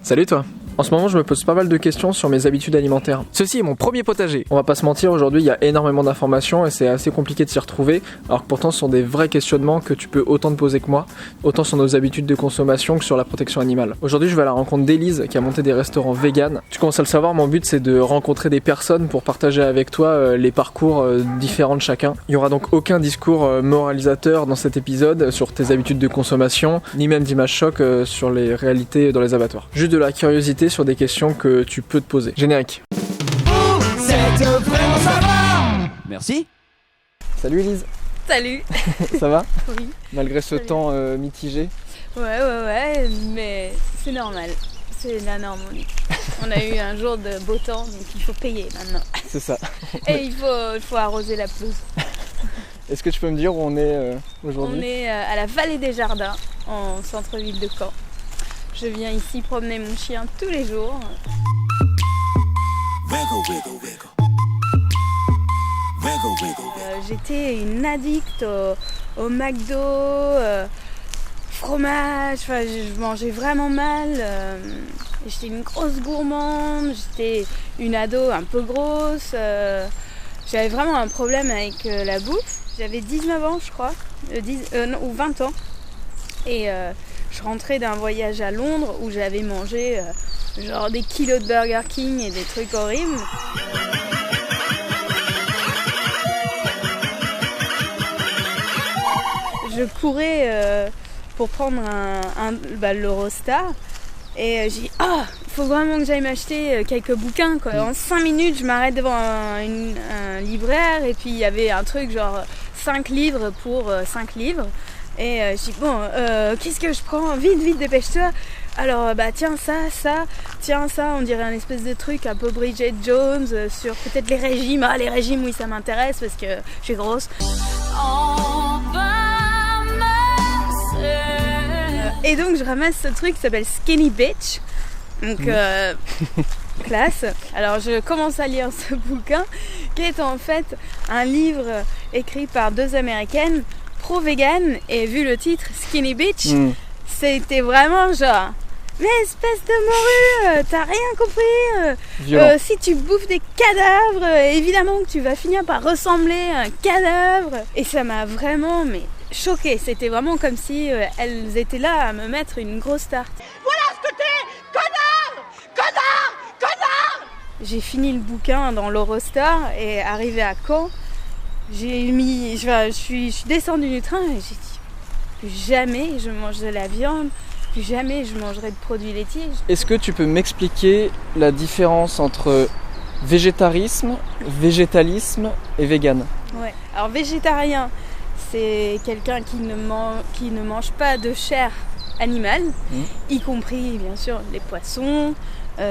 Salut toi. En ce moment, je me pose pas mal de questions sur mes habitudes alimentaires. Ceci est mon premier potager. On va pas se mentir, aujourd'hui, il y a énormément d'informations et c'est assez compliqué de s'y retrouver, alors que pourtant, ce sont des vrais questionnements que tu peux autant te poser que moi, autant sur nos habitudes de consommation que sur la protection animale. Aujourd'hui, je vais à la rencontre d'Élise qui a monté des restaurants véganes. Tu commences à le savoir, mon but, c'est de rencontrer des personnes pour partager avec toi les parcours différents de chacun. Il y aura donc aucun discours moralisateur dans cet épisode sur tes habitudes de consommation, ni même d'image choc sur les réalités dans les abattoirs. Juste de la curiosité sur des questions que tu peux te poser. Générique. Merci. Salut Élise. Salut. Ça va? Oui. Malgré ce temps mitigé. Ouais, mais c'est normal. C'est la norme. On a eu un jour de beau temps, donc il faut payer maintenant. C'est ça. Et il faut arroser la pelouse. Est-ce que tu peux me dire où on est aujourd'hui? On est à la Vallée des Jardins, en centre-ville de Caen. Je viens ici promener mon chien tous les jours. J'étais une addict au McDo, fromage, je mangeais vraiment mal. J'étais une grosse gourmande, j'étais une ado un peu grosse. J'avais vraiment un problème avec la bouffe. J'avais 19 ans, je crois, ou 20 ans. Et je rentrais d'un voyage à Londres où j'avais mangé genre des kilos de Burger King et des trucs horribles. Je courais pour prendre l'Eurostar et j'ai dit il faut vraiment que j'aille m'acheter quelques bouquins quoi. En 5 minutes je m'arrête devant un libraire et puis il y avait un truc genre 5 livres pour 5 livres. Et je dis qu'est-ce que je prends? Vite, dépêche-toi. Alors tiens ça, on dirait un espèce de truc un peu Bridget Jones sur peut-être les régimes. Les régimes oui ça m'intéresse parce que je suis grosse. Et donc je ramasse ce truc qui s'appelle Skinny Bitch. Donc classe. Alors je commence à lire ce bouquin qui est en fait un livre écrit par 2 Américaines pro-vegan, et vu le titre Skinny Bitch, c'était vraiment genre mais espèce de morue, t'as rien compris. Si tu bouffes des cadavres, évidemment que tu vas finir par ressembler à un cadavre. Et ça m'a vraiment choquée. C'était vraiment comme si elles étaient là à me mettre une grosse tarte. Voilà ce que t'es, connard. J'ai fini le bouquin dans l'Eurostar et arrivé à Caen, je suis descendue du train et j'ai dit plus jamais je mange de la viande, plus jamais je mangerai de produits laitiers. Est-ce que tu peux m'expliquer la différence entre végétarisme, végétalisme et vegan? Ouais. Alors végétarien, c'est quelqu'un qui ne mange pas de chair animale, y compris bien sûr les poissons, tout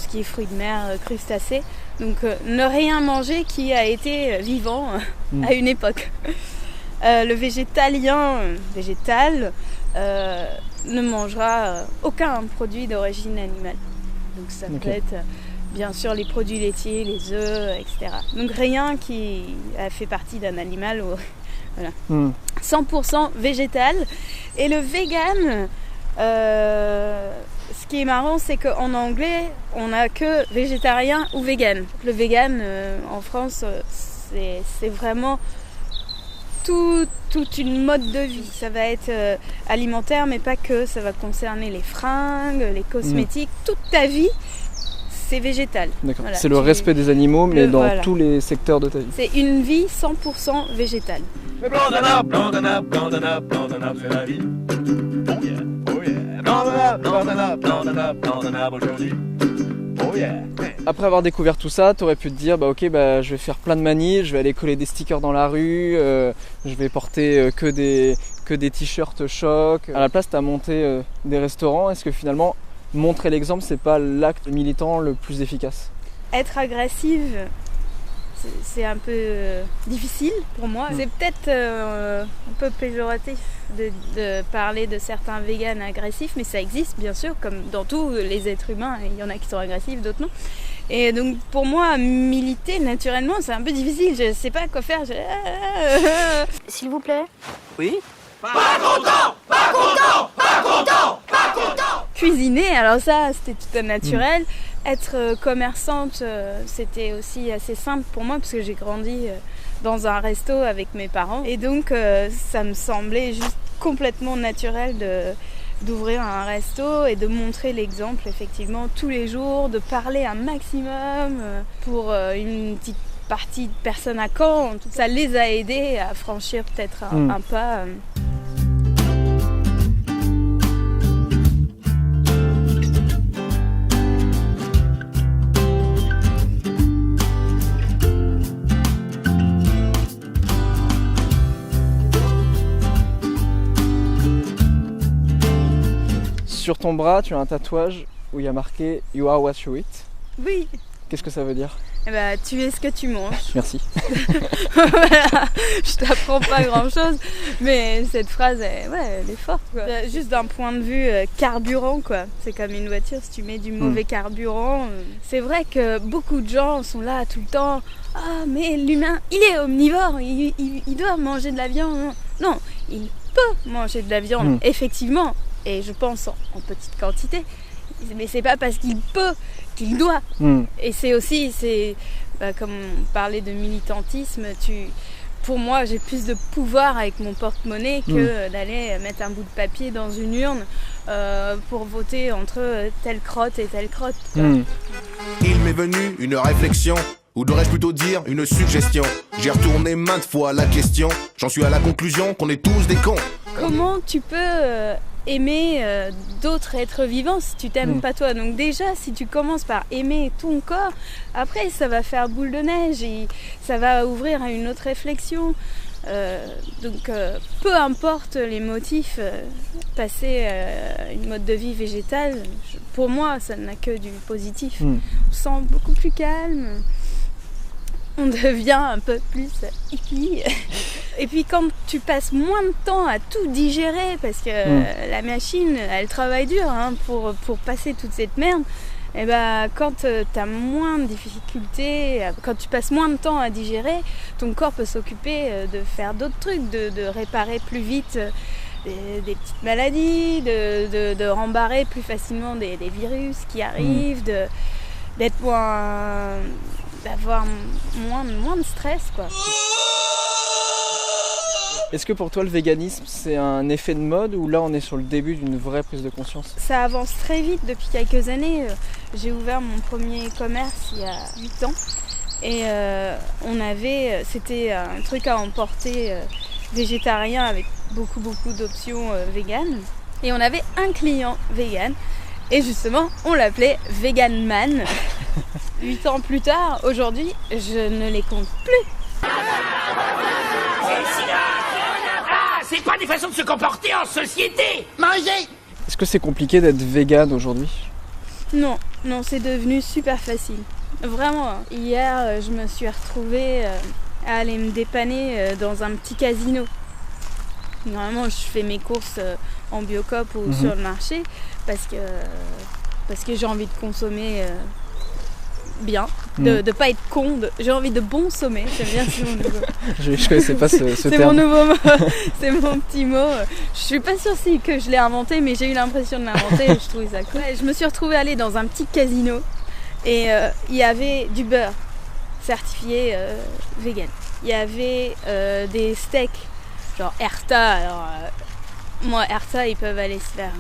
ce qui est fruits de mer, crustacés. Donc ne rien manger qui a été vivant à une époque. Le végétal ne mangera aucun produit d'origine animale. Donc ça peut être bien sûr les produits laitiers, les œufs, etc. Donc rien qui a fait partie d'un animal. Voilà. 100% végétal. Et le vegan, ce qui est marrant, c'est qu'en anglais, on n'a que végétarien ou vegan. Le vegan, en France, c'est vraiment toute une mode de vie. Ça va être alimentaire, mais pas que. Ça va concerner les fringues, les cosmétiques. Toute ta vie, c'est végétal. D'accord. Voilà. C'est le respect des animaux, mais dans tous les secteurs de ta vie. C'est une vie 100% végétale. Blanc d'un arbre, c'est la vie. Oh yeah, oh yeah. Blanc d'un arbre aujourd'hui. Oh yeah. Après avoir découvert tout ça, t'aurais pu te dire je vais faire plein de manies, je vais aller coller des stickers dans la rue, je vais porter que des t-shirts choc. À la place, t'as monté des restaurants. Est-ce que finalement montrer l'exemple, c'est pas l'acte militant le plus efficace? Être agressive, c'est un peu difficile pour moi. C'est peut-être un peu péjoratif de parler de certains véganes agressifs, mais ça existe bien sûr, comme dans tous les êtres humains. Il y en a qui sont agressifs, d'autres non. Et donc pour moi, militer naturellement, c'est un peu difficile. Je sais pas quoi faire. S'il vous plaît. Oui. Pas content. cuisiner, alors ça c'était tout naturel. Être commerçante, c'était aussi assez simple pour moi parce que j'ai grandi dans un resto avec mes parents. Et donc ça me semblait juste complètement naturel d'ouvrir un resto et de montrer l'exemple effectivement tous les jours, de parler un maximum pour une petite partie de personnes à Caen. Ça les a aidés à franchir peut-être un pas. Sur ton bras, tu as un tatouage où il y a marqué « You are what you eat ». Oui. Qu'est-ce que ça veut dire ? Eh ben, tu es ce que tu manges. Merci. Voilà, je t'apprends pas grand-chose, mais cette phrase, elle est forte, quoi. Juste d'un point de vue carburant, quoi. C'est comme une voiture, si tu mets du mauvais carburant. C'est vrai que beaucoup de gens sont là tout le temps. Ah, mais l'humain, il est omnivore, il doit manger de la viande. Non, il peut manger de la viande, effectivement, et je pense en petite quantité. Mais c'est pas parce qu'il peut qu'il doit. Et c'est aussi, comme on parlait de militantisme, pour moi j'ai plus de pouvoir avec mon porte-monnaie que d'aller mettre un bout de papier dans une urne pour voter entre telle crotte et telle crotte. Il m'est venu une réflexion, ou devrais-je plutôt dire une suggestion. J'ai retourné maintes fois la question, j'en suis à la conclusion qu'on est tous des cons. Comment tu peux aimer d'autres êtres vivants si tu t'aimes pas toi? Donc déjà, si tu commences par aimer ton corps, après ça va faire boule de neige et ça va ouvrir à une autre réflexion. Donc peu importe les motifs, passer à une mode de vie végétale, pour moi ça n'a que du positif. On se sent beaucoup plus calme, on devient un peu plus hippie. Et puis quand tu passes moins de temps à tout digérer, parce que la machine elle travaille dur pour passer toute cette merde, et ben quand tu as moins de difficultés, quand tu passes moins de temps à digérer, ton corps peut s'occuper de faire d'autres trucs, de réparer plus vite des petites maladies, de rembarrer plus facilement des virus qui arrivent, d'être d'avoir moins de stress, quoi. Est-ce que pour toi le véganisme c'est un effet de mode ou là on est sur le début d'une vraie prise de conscience ? Ça avance très vite depuis quelques années. J'ai ouvert mon premier commerce il y a 8 ans et c'était un truc à emporter végétarien avec beaucoup d'options véganes. Et on avait un client vegan et justement on l'appelait Vegan Man. 8 ans plus tard, aujourd'hui, je ne les compte plus. C'est pas des façons de se comporter en société. Manger. Est-ce que c'est compliqué d'être vegan aujourd'hui ? Non, c'est devenu super facile. Vraiment, hier, je me suis retrouvée à aller me dépanner dans un petit casino. Normalement, je fais mes courses en Biocoop ou sur le marché parce que j'ai envie de consommer bien, de pas être con, j'ai envie de bon sommet, j'aime bien, c'est mon nouveau. Je connaissais pas ce c'est terme. Mon nouveau mot, c'est mon petit mot. Je suis pas sûre que je l'ai inventé, mais j'ai eu l'impression de l'inventer et je trouvais ça cool. Je me suis retrouvée aller dans un petit casino et il y avait du beurre certifié vegan. Il y avait des steaks, genre Herta. Alors, moi, Herta, ils peuvent aller se faire.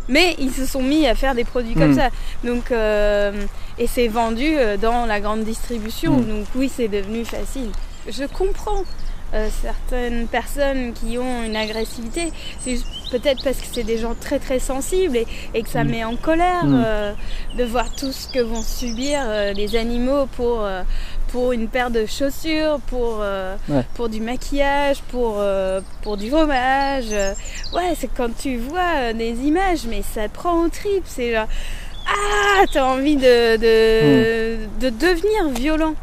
Mais ils se sont mis à faire des produits comme ça. Donc, et c'est vendu dans la grande distribution. Donc oui, c'est devenu facile. Je comprends certaines personnes qui ont une agressivité. C'est peut-être parce que c'est des gens très très sensibles et que ça met en colère de voir tout ce que vont subir les animaux pour une paire de chaussures, pour du maquillage, pour du fromage. Ouais, c'est quand tu vois des images, mais ça prend aux tripes. C'est genre, t'as envie de devenir violent.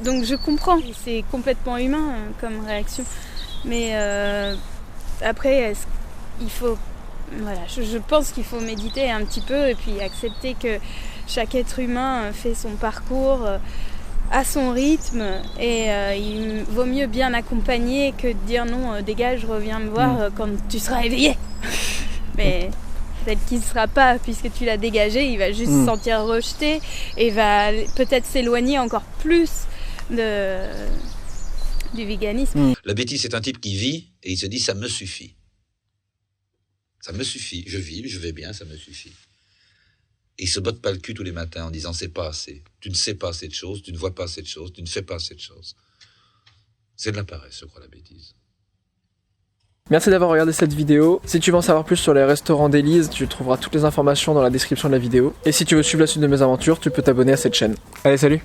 Donc je comprends, c'est complètement humain comme réaction. Mais après, il faut... Voilà, je pense qu'il faut méditer un petit peu et puis accepter que chaque être humain fait son parcours à son rythme et il vaut mieux bien accompagner que de dire non, dégage, reviens me voir quand tu seras éveillé. Mais peut-être qu'il ne sera pas, puisque tu l'as dégagé, il va juste se sentir rejeté et va peut-être s'éloigner encore plus du véganisme. La bêtise, c'est un type qui vit et il se dit ça me suffit. Ça me suffit, je vis, je vais bien, ça me suffit. Et il se botte pas le cul tous les matins en disant c'est pas assez. Tu ne sais pas assez de choses, tu ne vois pas assez de choses, tu ne fais pas assez de choses. C'est de la paresse, je crois, la bêtise. Merci d'avoir regardé cette vidéo. Si tu veux en savoir plus sur les restaurants d'Élise, tu trouveras toutes les informations dans la description de la vidéo. Et si tu veux suivre la suite de mes aventures, tu peux t'abonner à cette chaîne. Allez, salut!